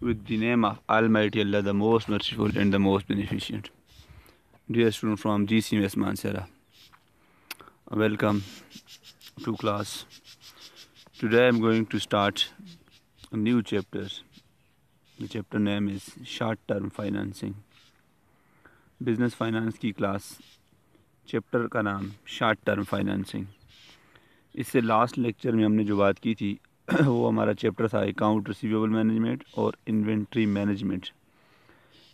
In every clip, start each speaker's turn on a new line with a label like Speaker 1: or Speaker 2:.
Speaker 1: with the name of Almighty Allah, the most merciful and the most beneficent. Dear student from GCMS Mansera, welcome to class. Today I am going to start a new chapter. The chapter name is Short Term Financing. Business finance की class, chapter का नाम short term financing. इससे last lecture में हमने जो बात की थी वो हमारा चैप्टर था अकाउंट रिसीवेबल मैनेजमेंट और inventory management.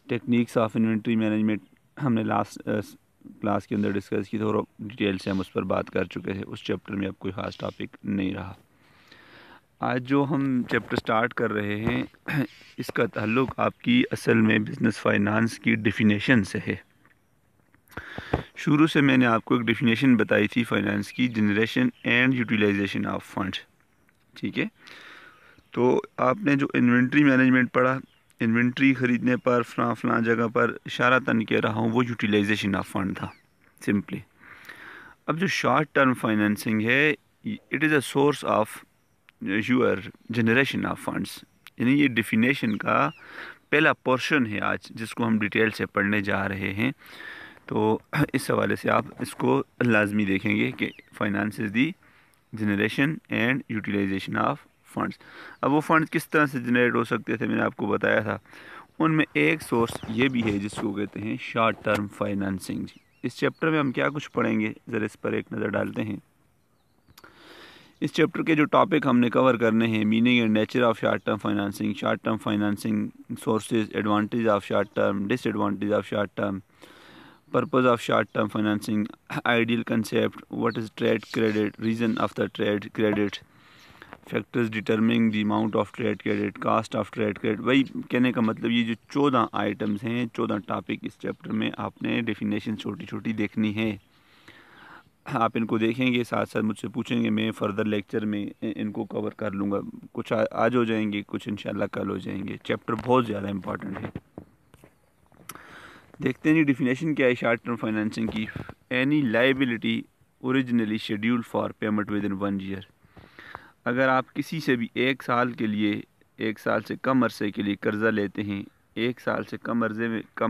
Speaker 1: Techniques of inventory management हमने लास्ट क्लास के अंदर डिस्कस की थी और डिटेल से हम उस पर बात कर चुके थे। उस चैप्टर में अब कोई ख़ास टॉपिक नहीं रहा। आज जो हम चैप्टर स्टार्ट कर रहे हैं इसका ताल्लुक़ आपकी असल में बिज़नेस फाइनेंस की डेफिनेशन से है। शुरू से मैंने आपको एक डेफिनेशन बताई थी फाइनेंस की, generation and utilisation of fund. ठीक है, तो आपने जो इन्वेंट्री मैनेजमेंट पढ़ा, इन्वेंट्री ख़रीदने पर फलां जगह पर इशारतन कह रहा हूँ, वो यूटिलाइजेशन ऑफ फंड था सिंपली। अब जो शॉर्ट टर्म फाइनेंसिंग है, it is a source of your generation of funds, यानी ये डेफिनेशन का पहला पोर्शन है आज जिसको हम डिटेल से पढ़ने जा रहे हैं। तो इस हवाले से आप इसको लाजमी देखेंगे कि finance is the generation and utilisation of funds. अब वो फंड्स किस तरह से जनरेट हो सकते थे मैंने आपको बताया था। उनमें एक सोर्स ये भी है जिसको कहते हैं शॉर्ट टर्म फाइनेंसिंग। इस चैप्टर में हम क्या कुछ पढ़ेंगे, ज़रा इस पर एक नज़र डालते हैं। इस चैप्टर के जो टॉपिक हमने कवर करने हैं, meaning and nature of short term financing, sources, advantage of short term, disadvantage of short term, purpose of short term financing, ideal concept, what is trade credit, reason of the trade credit, factors determining the amount of trade credit, cost of trade credit. वही कहने का मतलब ये जो 14 items हैं, 14 topic इस chapter में आपने डेफिनेशन छोटी छोटी देखनी है। आप इनको देखेंगे, साथ साथ मुझसे पूछेंगे, मैं फ़र्दर लेक्चर में इनको कवर कर लूँगा। कुछ आज हो जाएंगे, कुछ इंशाल्लाह कल हो जाएंगे। चैप्टर बहुत ज़्यादा इंपॉर्टेंट है। देखते हैं जी डेफिनेशन क्या है शॉर्ट टर्म फाइनेंसिंग की। Any liability originally scheduled for payment with in 1 year. अगर आप किसी से भी 1 साल के लिए, 1 साल से कम अरसे के लिए कर्ज़ा लेते हैं, 1 साल से कम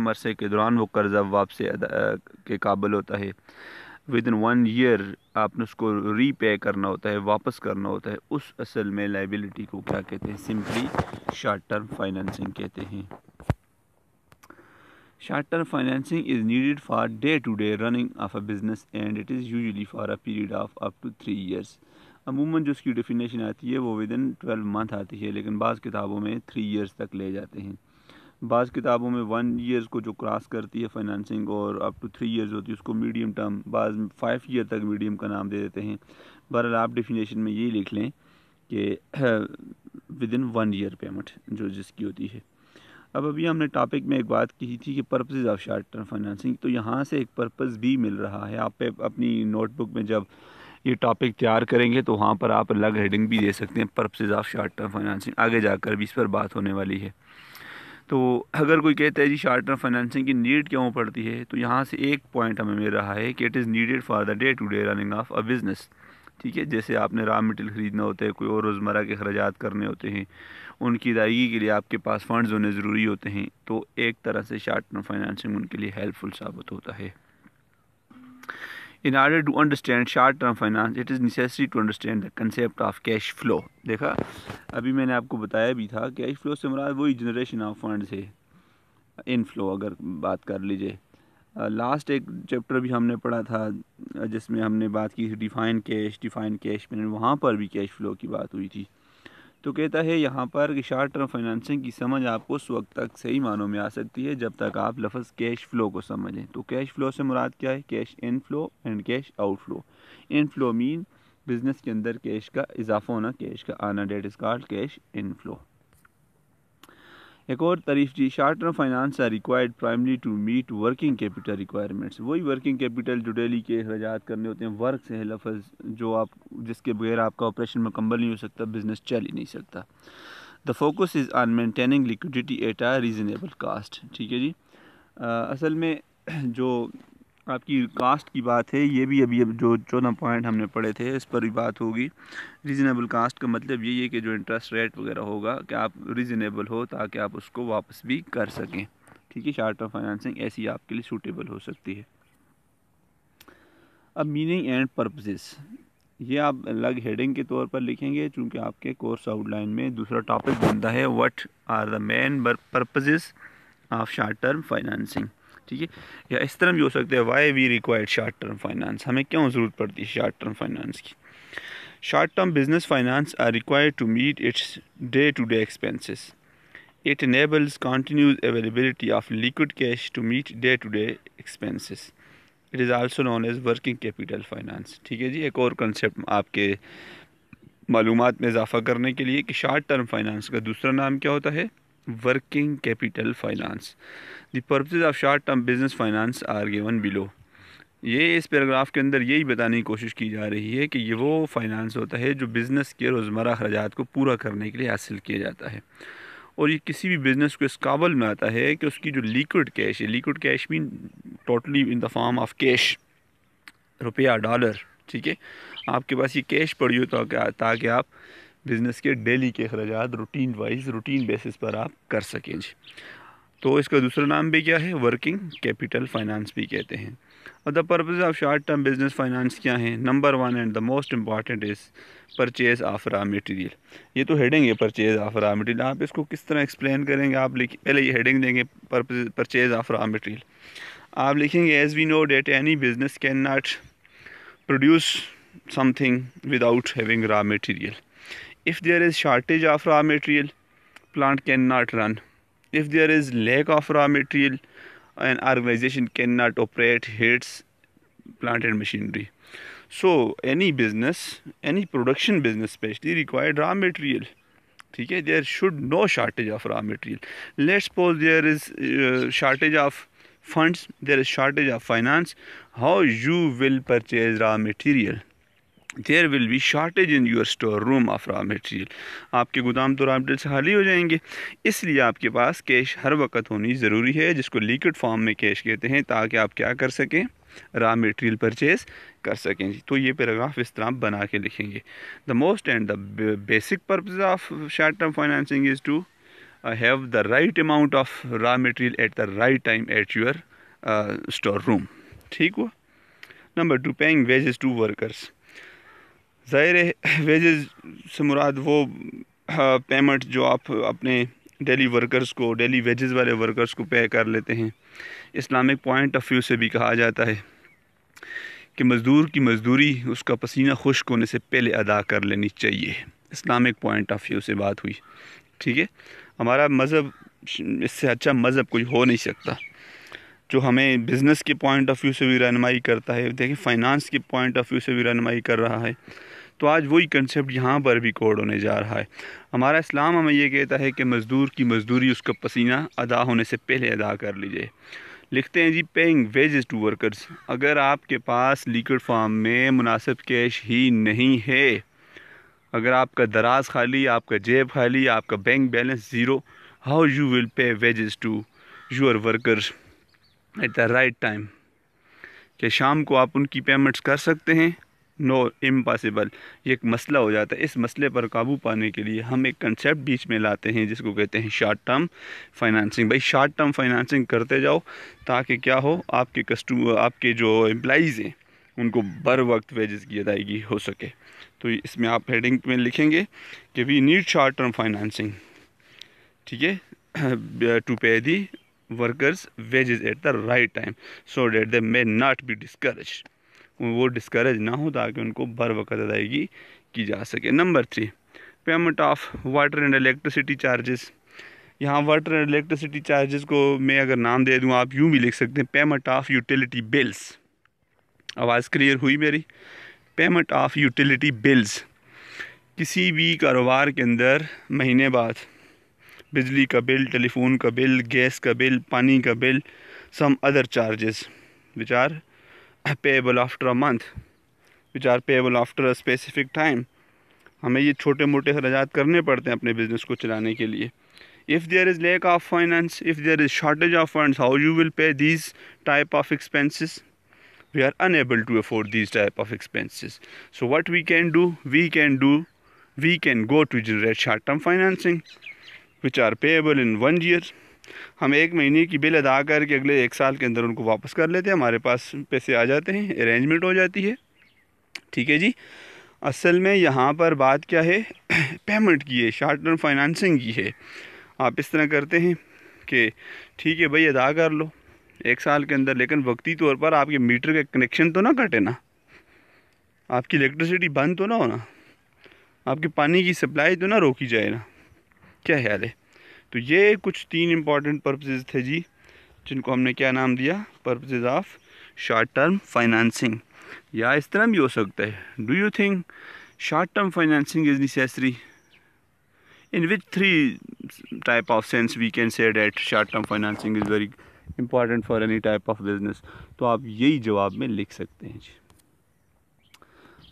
Speaker 1: अरसे के दौरान वो कर्ज़ा वापसी के काबिल होता है, विद इन 1 ईयर आपने उसको रीपे करना होता है, वापस करना होता है, उस असल में लाइबिलिटी को क्या कहते हैं, सिंपली शॉर्ट टर्म फाइनेंसिंग कहते हैं। Short term financing is needed for day to day running of a business and it is usually for a period of up to 3 years. अमूमन जो उसकी डेफिनेशन आती है वो विद इन 12 मंथ आती है, लेकिन बाज़ किताबों में 3 ईयर्स तक ले जाते हैं। बाज़ किताबों में 1 ईयर्स को जो क्रॉस करती है फाइनेंसिंग और अप टू 3 ईयर्स होती है उसको मीडियम टर्म, बाज़ 5 ईयर तक मीडियम का नाम दे देते हैं। बहरहाल आप डेफिनेशन में यही लिख लें कि विद इन 1 ईयर पेमेंट जो जिसकी होती है। अब अभी हमने टॉपिक में एक बात की थी कि purpose of short term financing, तो यहाँ से एक पर्पज़ भी मिल रहा है। आप अपनी नोटबुक में जब ये टॉपिक तैयार करेंगे तो वहाँ पर आप अलग हेडिंग भी दे सकते हैं, purpose of short term financing. आगे जाकर भी इस पर बात होने वाली है। तो अगर कोई कहता है जी शॉर्ट टर्म फाइनेंसिंग की नीड क्यों पड़ती है, तो यहाँ से एक पॉइंट हमें मिल रहा है कि it is needed for the day to day running of a business. ठीक है, जैसे आपने रॉ मटेरियल ख़रीदना होता है, कोई और रोज़मर्रा के अखराजात करने होते हैं, उनकी अदायगी के लिए आपके पास फ़ंड्स होने ज़रूरी होते हैं, तो एक तरह से शॉर्ट टर्म फाइनेंसिंग उनके लिए हेल्पफुल साबित होता है। In order to understand short-term finance, it is necessary to understand the concept of cash flow. देखा, अभी मैंने आपको बताया भी था, कैश फ्लो से मुराद वही जनरेशन ऑफ फंड्स है। इनफ्लो अगर बात कर लीजिए, लास्ट एक चैप्टर भी हमने पढ़ा था जिसमें हमने बात की थी डिफ़ाइन कैश में, वहाँ पर भी कैश फ्लो की बात हुई थी। तो कहता है यहाँ पर कि शॉर्ट टर्म फाइनेंसिंग की समझ आपको उस वक्त तक सही मानों में आ सकती है जब तक आप लफ्ज़ कैश फ़्लो को समझें। तो कैश फ़्लो से मुराद क्या है, cash in flow and cash out flow. In flow mean business के अंदर कैश का इजाफा होना, कैश का आना, that is called cash in flow. एक और तारीफ जी, short term finance are required primary to meet working capital requirements. वही वर्किंग कैपिटल जो डेली के अखराजात करने होते हैं, वर्क से है लफ्ज़, जो आप जिसके बगैर आपका ऑपरेशन मुकम्मल नहीं हो सकता, बिज़नेस चल ही नहीं सकता। The focus is on maintaining liquidity at a reasonable cost. ठीक है जी, असल में जो आपकी कास्ट की बात है, ये भी अभी अब जो 14 पॉइंट हमने पढ़े थे इस पर ही बात होगी। रीज़नेबल कास्ट का मतलब यही है कि जो इंटरेस्ट रेट वगैरह होगा कि आप रीज़नेबल हो ताकि आप उसको वापस भी कर सकें। ठीक है, शॉर्ट टर्म फाइनेंसिंग ऐसी आपके लिए सूटेबल हो सकती है। अब मीनिंग एंड पर्पसेस, ये आप अलग हेडिंग के तौर पर लिखेंगे चूँकि आपके कोर्स आउटलाइन में दूसरा टॉपिक बनता है what are the main purposes of short term financing. ठीक है, या इस तरह भी हो सकता है why we required short term finance, हमें क्यों ज़रूरत पड़ती है शॉर्ट टर्म फाइनेंस की। Short term business finance are required to meet its day to day expenses. It enables continuous availability of liquid cash to meet day to day expenses. It is also known as working capital finance. ठीक है जी, एक और concept आपके मालूमात में इजाफा करने के लिए कि शॉर्ट टर्म फाइनेंस का दूसरा नाम क्या होता है, working capital finance. The purposes of short term business finance are given below. ये इस पैराग्राफ के अंदर यही बताने की कोशिश की जा रही है कि ये वो फाइनेंस होता है जो बिज़नेस के रोज़मर्रा अखराजात को पूरा करने के लिए हासिल किया जाता है, और ये किसी भी बिज़नेस को इस काबिल में आता है कि उसकी जो लिक्विड कैश है, liquid cash mean totally in the form of cash, रुपया डॉलर। ठीक है, आपके पास ये कैश पड़ी हो ताकि आप बिज़नेस के डेली के अखराजात रूटीन बेसिस पर आप कर सकें जी। तो इसका दूसरा नाम भी क्या है, वर्किंग कैपिटल फाइनेंस भी कहते हैं। और the purpose of short term business finance क्या है, number 1 and the most important is purchase of raw material. ये तो हेडिंग है परचेज ऑफ रॉ मटेरियल, आप इसको किस तरह एक्सप्लेन करेंगे, आप लिख पहले ये हेडिंग देंगे परचेज ऑफ रॉ मटेरियल, आप लिखेंगे as we know that any business can not produce something without having raw material. If there is shortage of raw material, plant cannot run. If there is lack of raw material, an organization cannot operate its plant and machinery. So any business, any production business especially required raw material. ठीक है, there should no shortage of raw material. Let's suppose there is shortage of funds, there is shortage of finance. How you will purchase raw material? There will be shortage in your store room of raw material. आपके गोदाम तो raw material से खाली हो जाएंगे, इसलिए आपके पास cash हर वक्त होनी ज़रूरी है, जिसको लिक्विड फॉर्म में कैश कहते हैं, ताकि आप क्या कर सकें, रॉ मटेरियल परचेज कर सकें। तो ये पैराग्राफ इस तरह बना के लिखेंगे। The most and the basic purpose of short term financing is to have the right amount of raw material at the right time at your store room. ठीक हुआ। Number 2, paying wages to workers. ज़ाहिर है wages से मुराद वो payment जो आप अपने daily workers को, डेली वेजेस वाले वर्कर्स को पे कर लेते हैं। इस्लामिक पॉइंट ऑफ व्यू से भी कहा जाता है कि मज़दूर की मज़दूरी उसका पसीना खुश्क होने से पहले अदा कर लेनी चाहिए। इस्लामिक पॉइंट ऑफ व्यू से बात हुई। ठीक है, हमारा मज़हब, इससे अच्छा मज़हब कोई हो नहीं सकता जो हमें बिज़नेस के पॉइंट ऑफ व्यू से भी रहनुमाई करता है, देखिए फाइनेंस के पॉइंट ऑफ व्यू से भी रहनुमाई कर रहा है। तो आज वही कंसेप्ट यहाँ पर भी कोड होने जा रहा है। हमारा इस्लाम हमें ये कहता है कि मज़दूर की मज़दूरी उसका पसीना अदा होने से पहले अदा कर लीजिए। लिखते हैं जी, पेइंग वेजेस टू वर्कर्स। अगर आपके पास लिक्विड फॉर्म में मुनासिब कैश ही नहीं है, अगर आपका दराज खाली, आपका जेब खाली, आपका bank balance zero, how you will pay wages to your workers at the right time? क्या शाम को आप उनकी पेमेंट्स कर सकते हैं? No, impossible. ये एक मसला हो जाता है। इस मसले पर काबू पाने के लिए हम एक कंसेप्ट बीच में लाते हैं जिसको कहते हैं शॉर्ट टर्म फाइनेंसिंग। भाई शॉर्ट टर्म फाइनेंसिंग करते जाओ ताकि क्या हो, आपके कस्टमर, आपके जो एम्प्लॉइज़ हैं उनको बर वक्त वेजेस की अदायगी हो सके। तो इसमें आप हेडिंग में लिखेंगे कि we need short term financing, ठीक है, to pay the workers wages at the right time so that they may not be discourage, वो डिस्करेज ना हो ताकि उनको बर वक्त अदायगी की जा सके। Number 3, payment of water and electricity charges. यहाँ वाटर एंड इलेक्ट्रिसिटी चार्जेस को मैं अगर नाम दे दूँ, आप यूँ भी लिख सकते हैं पेमेंट ऑफ यूटिलिटी बिल्स। आवाज़ क्लियर हुई मेरी? Payment of utility bills. किसी भी कारोबार के अंदर महीने बाद बिजली का बिल, टेलीफोन का बिल, गैस का बिल, पानी का bill, some other charges which are payable after a month, which are payable after a specific time. हमें ये छोटे मोटे अखराजात करने पड़ते हैं अपने बिजनेस को चलाने के लिए। If there is lack of finance, if there is shortage of funds, how you will pay these type of expenses? we are unable to afford these type of expenses. So what we can do, we can go to generate short term financing which are payable in 1 year. हम 1 महीने की bill अदा करके अगले 1 साल के अंदर उनको वापस कर लेते हैं, हमारे पास पैसे आ जाते हैं, अरेंजमेंट हो जाती है। ठीक है जी। असल में यहाँ पर बात क्या है, पेमेंट की है, शॉर्ट टर्म फाइनेंसिंग की है। आप इस तरह करते हैं कि ठीक है भाई अदा कर लो 1 साल के अंदर, लेकिन वक्ती तौर पर आपके मीटर का कनेक्शन तो ना कटे ना, आपकी इलेक्ट्रिसिटी बंद तो ना हो ना, आपके पानी की सप्लाई तो ना रोकी जाए ना, क्या ख्याल है? तो ये कुछ 3 इम्पॉर्टेंट पर्पसेस थे जी, जिनको हमने क्या नाम दिया, purposes of short term financing. या इस तरह भी हो सकता है, do you think short term financing is necessary? In which 3 type of sense we can say that short term financing is very important for any type of business? तो आप यही जवाब में लिख सकते हैं जी।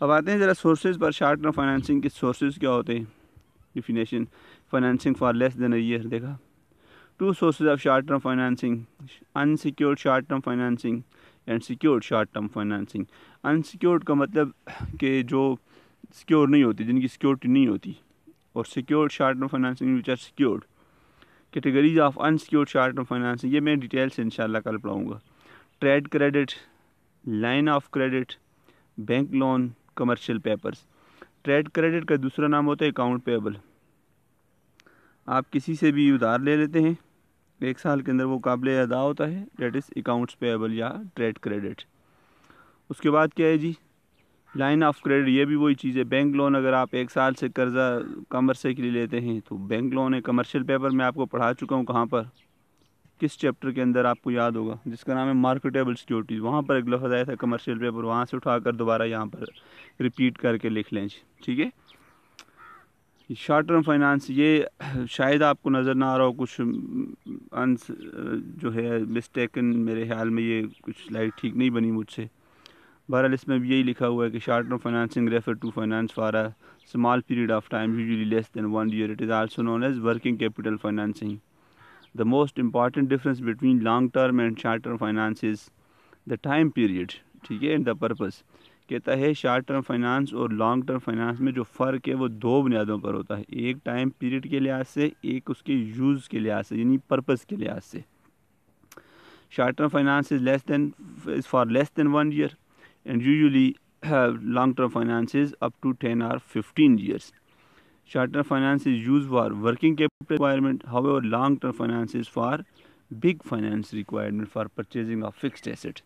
Speaker 1: अब आते हैं ज़रा सोर्सेज पर। शॉर्ट टर्म फाइनेंसिंग के सोर्सेज क्या होते हैं? Definition, financing for less than a year. देखा, 2 sources of short term financing: unsecured short term financing and secured short term financing. Unsecured का मतलब कि जो सिक्योर नहीं होती, जिनकी सिक्योरिटी नहीं होती, और secured short term financing which are secured. Categories of unsecured short term financing, ये मैं डिटेल से इंशाल्लाह कल पढ़ाऊँगा। Trade credit, line of credit, bank loan, commercial papers. Trade credit का दूसरा नाम होता है अकाउंट पेबल। आप किसी से भी उधार ले लेते हैं, 1 साल के अंदर वो काबिल अदा होता है, डेट इज़ अकाउंट्स पेबल या ट्रेड क्रेडिट। उसके बाद क्या है जी, लाइन ऑफ क्रेडिट। ये भी वही चीज़ है, बैंक लोन। अगर आप 1 साल से कर्जा कम अरसे के लिए लेते हैं तो बैंक लोन है। कमर्शियल पेपर मैं आपको पढ़ा चुका हूँ, कहाँ पर, किस चैप्टर के अंदर आपको याद होगा, जिसका नाम है मार्केटेबल सिक्योरिटीज़। वहाँ पर एक लफ्ज़ आया था कमर्शियल पेपर, वहाँ से उठाकर दोबारा यहाँ पर रिपीट करके लिख लें। ठीक है, शॉर्ट टर्म फाइनेंस, ये शायद आपको नज़र ना आ रहा हो, कुछ जो है मिस्टेकन, मेरे ख्याल में ये कुछ स्लाइड ठीक नहीं बनी मुझसे। बहरहाल इसमें भी यही लिखा हुआ है कि short term financing refer to finance for a small period of time, usually less than 1 year. It is also known as working capital financing. The most important difference between long term and short term finance is the time period. ठीक है, and the purpose. कहता है short term finance और long term finance में जो फ़र्क है वो 2 बुनियादों पर होता है, एक टाइम पीरियड के लिहाज से, एक उसके यूज़ के लिहाज से, यानी पर्पस के लिहाज से। Short term finance is for less than 1 year and usually long term finance is up to 10 or 15 years. Short term finance is used for working capital requirement, however long term finance is for big finance requirement for purchasing of fixed asset.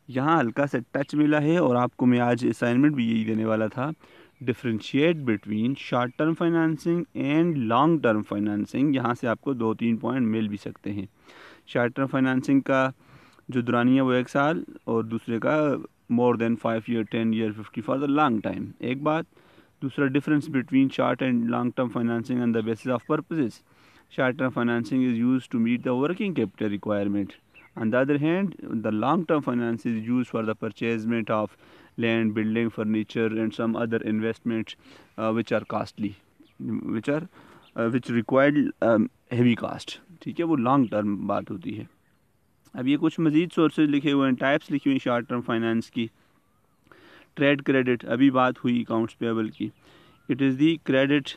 Speaker 1: यहाँ हल्का सा touch मिला है, और आपको मैं आज assignment भी यही देने वाला था, differentiate between short term financing and long term financing. यहाँ से आपको 2-3 पॉइंट मिल भी सकते हैं। शॉर्ट टर्म फाइनेंसिंग का जो दुरानी है वो 1 साल, और दूसरे का more than 5 year, 10 year, 50 for the long time. एक बात। दूसरा difference between short and long term financing on the basis of purposes. Short term financing is use to meet the working capital requirement. On the other hand, the long-term finance is used for the purchasement of land, building, furniture, and some other investments which are costly, which required heavy cost. ठीक है, वो long term बात होती है। अब ये कुछ मज़ीद सोर्सेज लिखे हुए हैं, टाइप्स लिखी हुई हैं शॉर्ट टर्म फाइनेंस की। ट्रेड क्रेडिट, अभी बात हुई अकाउंट्स पेबल की। It is the credit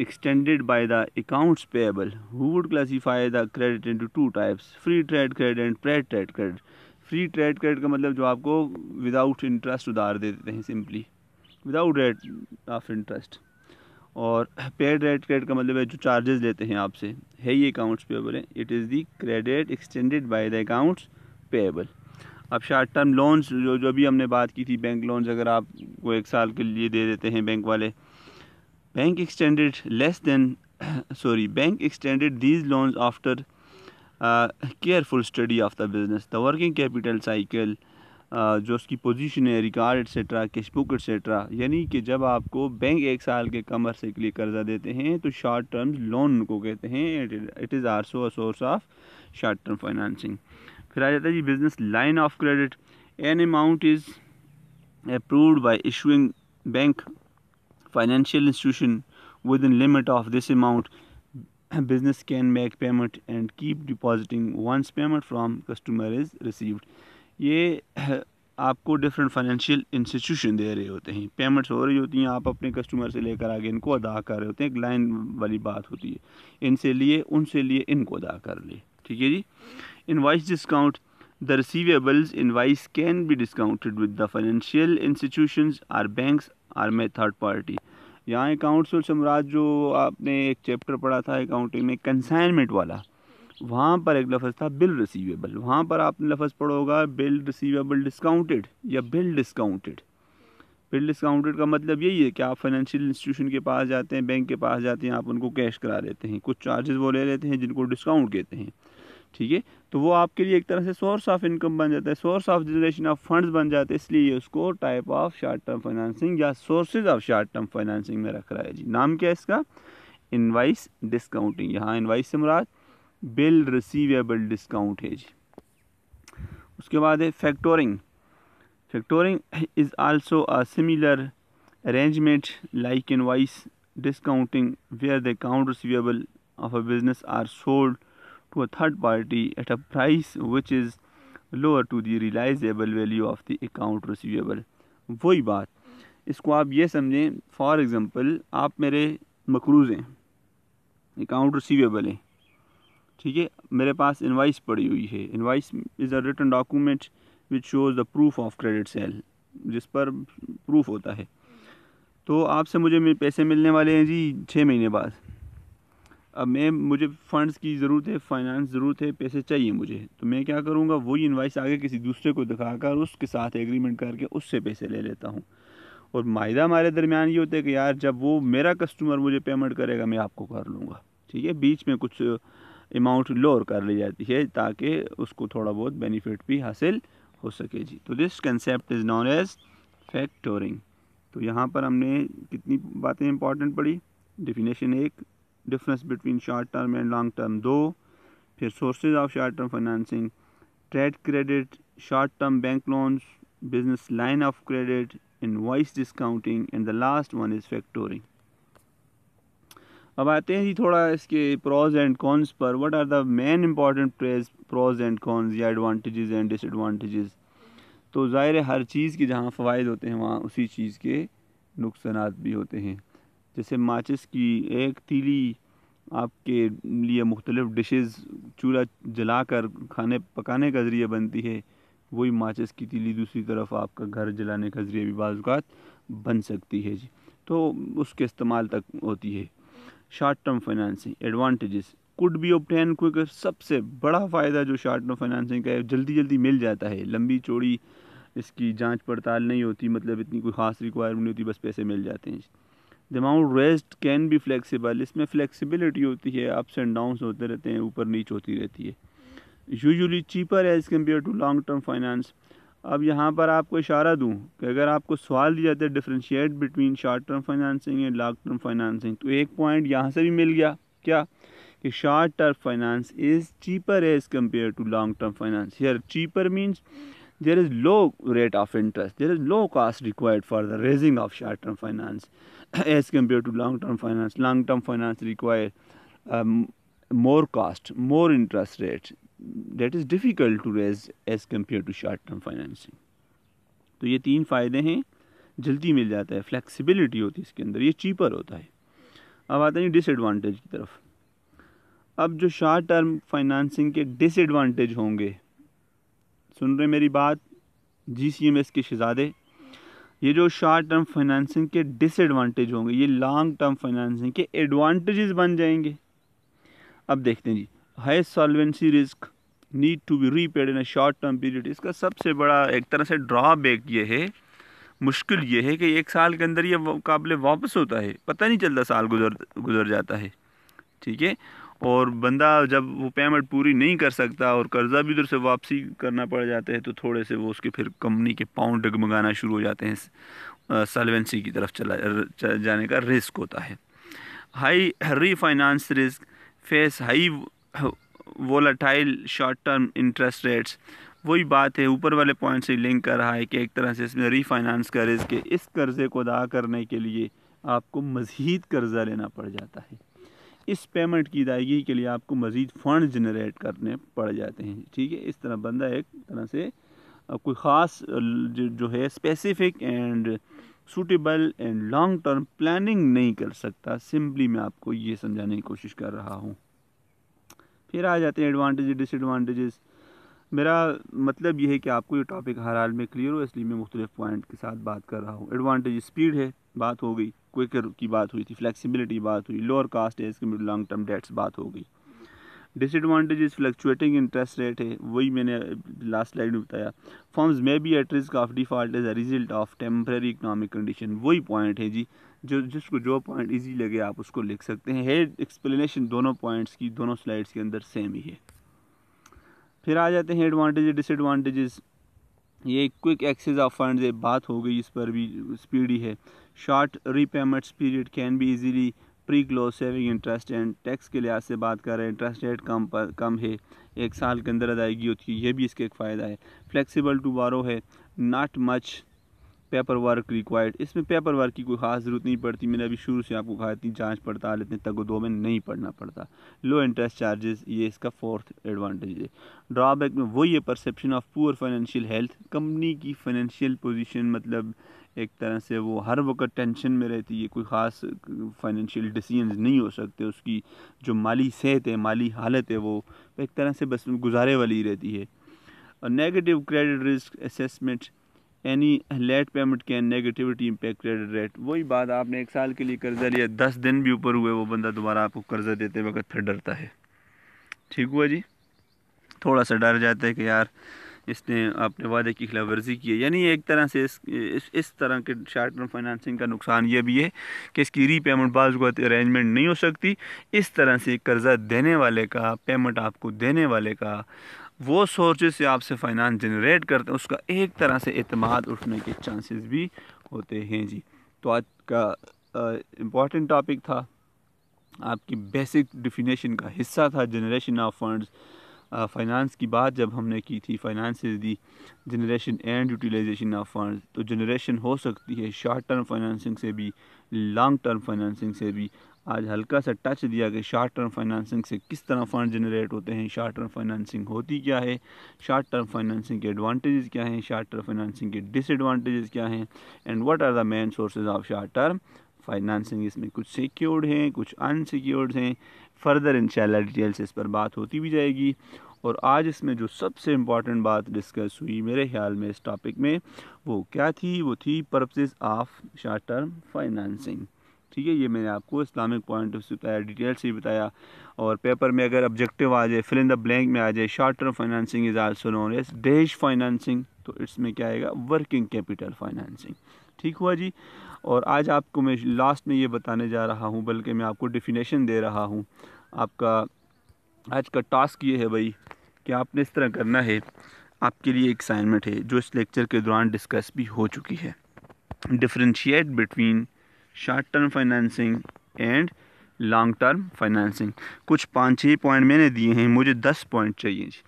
Speaker 1: extended by the accounts payable. Who would classify the credit into 2 types: free trade credit and paid trade credit. Free trade credit का मतलब जो आपको without interest उधार दे देते हैं, simply without rate of interest. और paid rate credit का मतलब है जो चार्जेस लेते हैं आपसे, है ये अकाउंट्स पेबल है। It is the credit extended by the accounts payable. अब शॉर्ट टर्म लोन्स, जो भी हमने बात की थी, बैंक लोन्स अगर आपको 1 साल के लिए दे देते हैं बैंक वाले, bank extended these loans after careful study of the business. The working capital cycle, जो उसकी पोजीशन है, record etcetera, cash book etcetera, यानी कि जब आपको बैंक 1 साल के कम अरसे के लिए कर्जा देते हैं तो शॉर्ट टर्म लोन को कहते हैं। It is also a source of short term financing. फिर आ जाता है जी business line of credit. An amount is approved by issuing bank financial institution. Within limit of this amount, business can make payment and keep depositing once payment from customer is received. ये आपको different financial institution they रहे होते हैं, payments हो रही होती हैं, आप अपने कस्टमर से लेकर आगे इनको अदा कर रहे होते हैं, एक लाइन वाली बात होती है, इनसे लिए उनसे लिए इनको अदा कर लिए, ठीक है जी। Invoice discount, the receivables invoice can be discounted with the financial institutions or banks or में थर्ड पार्टी। यहाँ अकाउंट्स और समराज जो आपने एक चैप्टर पढ़ा था अकाउंटिंग में कंसाइनमेंट वाला, वहाँ पर एक लफ्ज़ था बिल रिसीवेबल, वहाँ पर आपने लफ्ज़ पढ़ा होगा बिल रिसीवेबल डिस्काउंटेड या बिल डिस्काउंटेड। बिल डिस्काउंटेड का मतलब यही है कि आप फाइनेंशियल इंस्टीट्यूशन के पास जाते हैं, बैंक के पास जाते हैं, आप उनको कैश करा लेते हैं, कुछ चार्जेस वो ले लेते हैं जिनको डिस्काउंट कहते हैं, ठीक है। तो वो आपके लिए एक तरह से सोर्स ऑफ इनकम बन जाता है, source of generation of funds बन जाते हैं, इसलिए उसको type of short term financing या sources of short term financing में रख रहा है जी। नाम क्या है इसका? Invoice discounting. यहाँ इनवाइस से मुराद बिल रिसीवेबल डिस्काउंट है जी। उसके बाद है factoring. Factoring is also a similar arrangement like invoice discounting where the account receivable of a business are sold to a third party at a price which is lower to the realizable value of the account receivable। वही बात, इसको आप ये समझें, for example आप मेरे मकरूज़ हैं, account receivable है, ठीक है, मेरे पास इनवाइस पड़ी हुई है। Invoice is a written document which shows the proof of credit sale, जिस पर प्रूफ होता है। तो आपसे मुझे पैसे मिलने वाले हैं जी 6 महीने बाद। अब मुझे फ़ंड्स की ज़रूरत है, फाइनेंस ज़रूरत है, पैसे चाहिए मुझे, तो मैं क्या करूँगा, वही इनवाइस आगे किसी दूसरे को दिखाकर उसके साथ एग्रीमेंट करके उससे पैसे ले लेता हूँ। और मायदा हमारे दरमियान ये होता है कि यार जब वो मेरा कस्टमर मुझे पेमेंट करेगा मैं आपको कर लूँगा, ठीक है। बीच में कुछ अमाउंट लोअर कर ली जाती है ताकि उसको थोड़ा बहुत बेनिफिट भी हासिल हो सके जी। तो this concept is known as factoring. तो यहाँ पर हमने कितनी बातें इंपॉर्टेंट पढ़ी। Definition 1, difference between short term and long term 2, फिर sources of short term financing, trade credit, short term bank loans, business line of credit, invoice discounting and the last one is factoring. अब आते हैं जी थोड़ा इसके pros and cons पर। What are the main important pros and cons या advantages and disadvantages. तो ज़ाहिर है हर चीज़ के जहाँ फ़वाइद होते हैं वहाँ उसी चीज़ के नुकसानात भी होते हैं। जैसे माचिस की एक तीली आपके लिए मुख्तलिफ़ डिशेज़ चूल्हा जलाकर खाने पकाने का ज़रिया बनती है, वही माचिस की तीली दूसरी तरफ आपका घर जलाने का ज़रिया भी बाज़ औक़ात बन सकती है जी। तो उसके इस्तेमाल तक होती है। Short term financing advantages, could be obtain quicker. सबसे बड़ा फ़ायदा जो शॉर्ट टर्म फाइनेंसिंग का है, जल्दी जल्दी मिल जाता है, लंबी चौड़ी इसकी जांच पड़ताल नहीं होती, मतलब इतनी कोई ख़ास रिक्वायरमेंट नहीं होती, बस पैसे मिल जाते हैं। The amount raised can be flexible, इसमें फ्लेक्सिबिलिटी होती है, अप्स एंड डाउन्स होते रहते हैं, ऊपर नीचे होती रहती है। Usually cheaper as compare to long term finance. अब यहाँ पर आपको इशारा दूँ कि अगर आपको सवाल दिया जाता है differentiate between short term financing and long term financing, तो एक पॉइंट यहाँ से भी मिल गया क्या, कि short term finance is cheaper as compare to long term finance. Here cheaper means there is low rate of interest, there is low cost required for the raising of short term finance as compared to long term finance. Long term finance require more cost, more interest rate, that is difficult to raise as compared to short term financing। तो ये 3 फ़ायदे हैं, जल्दी मिल जाता है, flexibility होती है इसके अंदर, ये चीपर होता है। अब आते हैं डिसएडवांटेज की तरफ। अब जो शॉर्ट टर्म फाइनेंसिंग के डिसएडवांटेज होंगे, सुन रहे मेरी बात GCMS के शहजादे, ये जो शॉर्ट टर्म फाइनेंसिंग के डिसएडवांटेज होंगे ये लॉन्ग टर्म फाइनेंसिंग के एडवांटेजेस बन जाएंगे। अब देखते हैं जी, high solvency risk, need to be repaid in a short term period. इसका सबसे बड़ा एक तरह से ड्रॉबैक ये है, मुश्किल ये है कि 1 साल के अंदर ये काबिल वापस होता है, पता नहीं चलता, साल गुजर जाता है, ठीक है। और बंदा जब वो पेमेंट पूरी नहीं कर सकता और कर्ज़ा भी उधर से वापसी करना पड़ जाता है, तो थोड़े से वो उसके फिर कंपनी के पाउंड डगमगाना शुरू हो जाते हैं, सॉल्वेंसी की तरफ चला जाने का रिस्क होता है। High refinance risk, face high volatile short term interest rates. वही बात है, ऊपर वाले पॉइंट से लिंक कर रहा है कि एक तरह से इसमें रीफाइनेंस का रिस्क है, इस कर्ज़े को अदा करने के लिए आपको मज़ीद कर्ज़ा लेना पड़ जाता है, इस पेमेंट की अदायगी के लिए आपको मज़ीद फ़ंड जनरेट करने पड़ जाते हैं, ठीक है। इस तरह बंदा एक तरह से कोई ख़ास जो है specific and suitable and long term planning नहीं कर सकता। सिंपली मैं आपको ये समझाने की कोशिश कर रहा हूँ। फिर आ जाते हैं एडवांटेज डिसएडवांटेजेस। मेरा मतलब ये है कि आपको ये टॉपिक हर हाल में क्लियर हो, इसलिए मैं मुख्तलिफ पॉइंट के साथ बात कर रहा हूँ। एडवांटेज स्पीड है, बात हो गई। क्विकर की बात हुई थी, फ्लेक्सिबिलिटी बात हुई, lower cost as compare to long term debts बात हो गई। डिसएडवांटेजेस फ्लक्चुएटिंग इंटरेस्ट रेट है, वही मैंने लास्ट स्लाइड में बताया। फर्म्स में be at risk of default as a result of temporary economic condition, वही पॉइंट है जी, जो जिसको जो पॉइंट इजी लगे आप उसको लिख सकते हैं। हेड एक्सप्लेनेशन दोनों पॉइंट्स की दोनों स्लाइड्स के अंदर सेम ही है। फिर आ जाते हैं एडवांटेज डिसएडवांटेजेस। ये क्विक एक्सेस ऑफ फंड्स है, बात हो गई, इस पर भी स्पीडी है। Short repayments period can be easily pre close saving interest and tax के लिहाज से बात कर रहे हैं, इंटरेस्ट रेट कम है, 1 साल के अंदर अदायगी होती है, ये भी इसका एक फ़ायदा है। फ्लेक्सिबल टू बारो है, not much paper work required, इसमें पेपर वर्क की कोई ख़ास ज़रूरत नहीं पड़ती। मैंने अभी शुरू से आपको कहा, इतनी जांच पड़ताल इतने तक दो में नहीं पढ़ना पड़ता। लो इंटरेस्ट चार्जेस, ये इसका फोर्थ एडवांटेज है। ड्रॉबैक में वही है, perception of poor financial health, company की फाइनेंशियल पोजीशन मतलब एक तरह से वो हर वक्त टेंशन में रहती है, कोई ख़ास फाइनेंशियल डिसीजंस नहीं हो सकते, उसकी जो माली सेहत है, माली हालत है, वो एक तरह से बस गुजारे वाली रहती है। और negative credit risk assessment, any late payment can negativity impact credit rate, वही बात, आपने 1 साल के लिए कर्जा लिया, 10 दिन भी ऊपर हुए वो बंदा दोबारा आपको कर्जा देते वक्त फिर डरता है। ठीक हुआ जी, थोड़ा सा डर जाता है कि यार इसने अपने वादे की खिलाफ वर्जी की है। यानी एक तरह से इस तरह के शार्ट टर्म फाइनेंसिंग का नुकसान ये भी है कि इसकी रीपेमेंट बाज़ वक़्त अरेंजमेंट नहीं हो सकती। इस तरह से कर्जा देने वाले का, पेमेंट आपको देने वाले का, वो सोर्सेज से आपसे फाइनेंस जनरेट करते हैं, उसका एक तरह से एतमाद उठने के चांसेस भी होते हैं जी। तो आज का इम्पॉर्टेंट टॉपिक था, आपकी बेसिक डिफिनेशन का हिस्सा था जनरेशन ऑफ फंड्स। फाइनेंस की बात जब हमने की थी, finance is the generation and utilisation of funds, तो जनरेशन हो सकती है शॉर्ट टर्म फाइनेंसिंग से भी, लॉन्ग टर्म फाइनेंसिंग से भी। आज हल्का सा टच दिया कि शॉर्ट टर्म फाइनेंसिंग से किस तरह फंड जनरेट होते हैं, शॉर्ट टर्म फाइनेंसिंग होती क्या है, शॉर्ट टर्म फाइनेंसिंग के एडवांटेजेस क्या हैं, शॉर्ट टर्म फाइनेंसिंग के डिसएडवांटेजेस क्या हैं, and what are the main sources of short term financing. इसमें कुछ सिक्योर्ड हैं, कुछ अनसिक्योर्ड हैं। फर्दर इंशाल्लाह डिटेल से इस पर बात होती भी जाएगी। और आज इसमें जो सबसे इम्पॉर्टेंट बात डिस्कस हुई मेरे ख्याल में इस टॉपिक में, वो क्या थी, वो थी purposes of short term financing. ठीक है, ये मैंने आपको इस्लामिक पॉइंट ऑफ से बताया, डिटेल से बताया। और पेपर में अगर ऑब्जेक्टिव आ जाए, फिल इन द ब्लैंक में आ जाए, short term financing is also known as dash financing, तो इसमें क्या आएगा, वर्किंग कैपिटल फाइनेंसिंग। ठीक हुआ जी। और आज आपको मैं लास्ट में ये बताने जा रहा हूँ, बल्कि मैं आपको डेफिनेशन दे रहा हूँ। आपका आज का टास्क ये है भाई कि आपने इस तरह करना है, आपके लिए एक असाइनमेंट है जो इस लेक्चर के दौरान डिस्कस भी हो चुकी है। Differentiate between short term financing and long term financing. कुछ 5-6 पॉइंट मैंने दिए हैं, मुझे 10 पॉइंट चाहिए जी।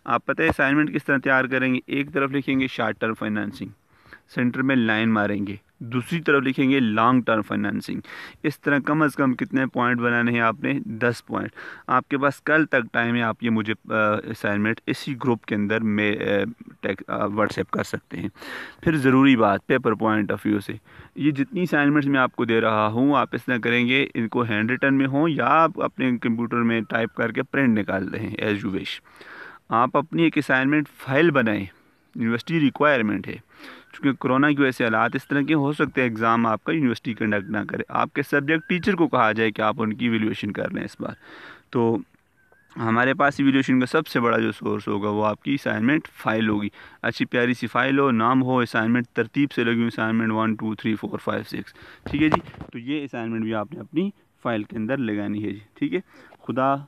Speaker 1: आप पता है असाइनमेंट किस तरह तैयार करेंगे, एक तरफ लिखेंगे शॉर्ट टर्म फाइनेंसिंग, सेंटर में लाइन मारेंगे, दूसरी तरफ लिखेंगे लॉन्ग टर्म फाइनेंसिंग। इस तरह कम से कम कितने पॉइंट बनाने हैं आपने, 10 पॉइंट। आपके पास कल तक टाइम है, आप ये मुझे असाइनमेंट इसी ग्रुप के अंदर में व्हाट्सएप कर सकते हैं। फिर ज़रूरी बात पेपर पॉइंट ऑफ व्यू से, ये जितनी असाइनमेंट्स मैं आपको दे रहा हूँ, आप इस तरह करेंगे, इनको हैंड रिटन में हो या आप अपने कंप्यूटर में टाइप करके प्रिंट निकाल दें एज यू विश। आप अपनी एक असाइनमेंट फ़ाइल बनाएं, यूनिवर्सिटी रिक्वायरमेंट है, क्योंकि कोरोना की वजह से हालात इस तरह के हो सकते हैं, एग्ज़ाम आपका यूनिवर्सिटी कंडक्ट ना करे, आपके सब्जेक्ट टीचर को कहा जाए कि आप उनकी इवैल्यूएशन कर लें इस बार। तो हमारे पास इवैल्यूएशन का सबसे बड़ा जो सोर्स होगा वो आपकी असाइनमेंट फ़ाइल होगी। अच्छी प्यारी सी फाइल हो, नाम हो, असाइनमेंट तरतीब से लगी हुई, असाइनमेंट 1 2 3 4 5 6। ठीक है जी, तो ये असाइनमेंट भी आपने अपनी फ़ाइल के अंदर लगानी है जी। ठीक है, खुदा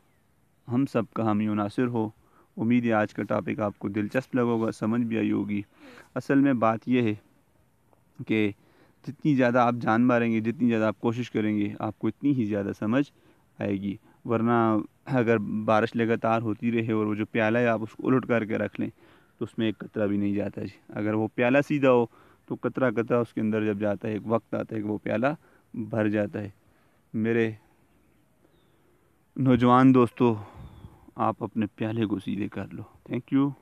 Speaker 1: हम सब का हामी नासिर हो। उम्मीद है आज का टॉपिक आपको दिलचस्प लगा होगा, समझ भी आई होगी। असल में बात यह है कि जितनी ज़्यादा आप जान मारेंगे, जितनी ज़्यादा आप कोशिश करेंगे, आपको इतनी ही ज़्यादा समझ आएगी। वरना अगर बारिश लगातार होती रहे और वो जो प्याला है आप उसको उलट करके रख लें तो उसमें एक कतरा भी नहीं जाता जी। अगर वो प्याला सीधा हो तो कतरा कतरा उसके अंदर जब जाता है, एक वक्त आता है कि वो प्याला भर जाता है। मेरे नौजवान दोस्तों, आप अपने प्याले को सीधे कर लो। Thank you.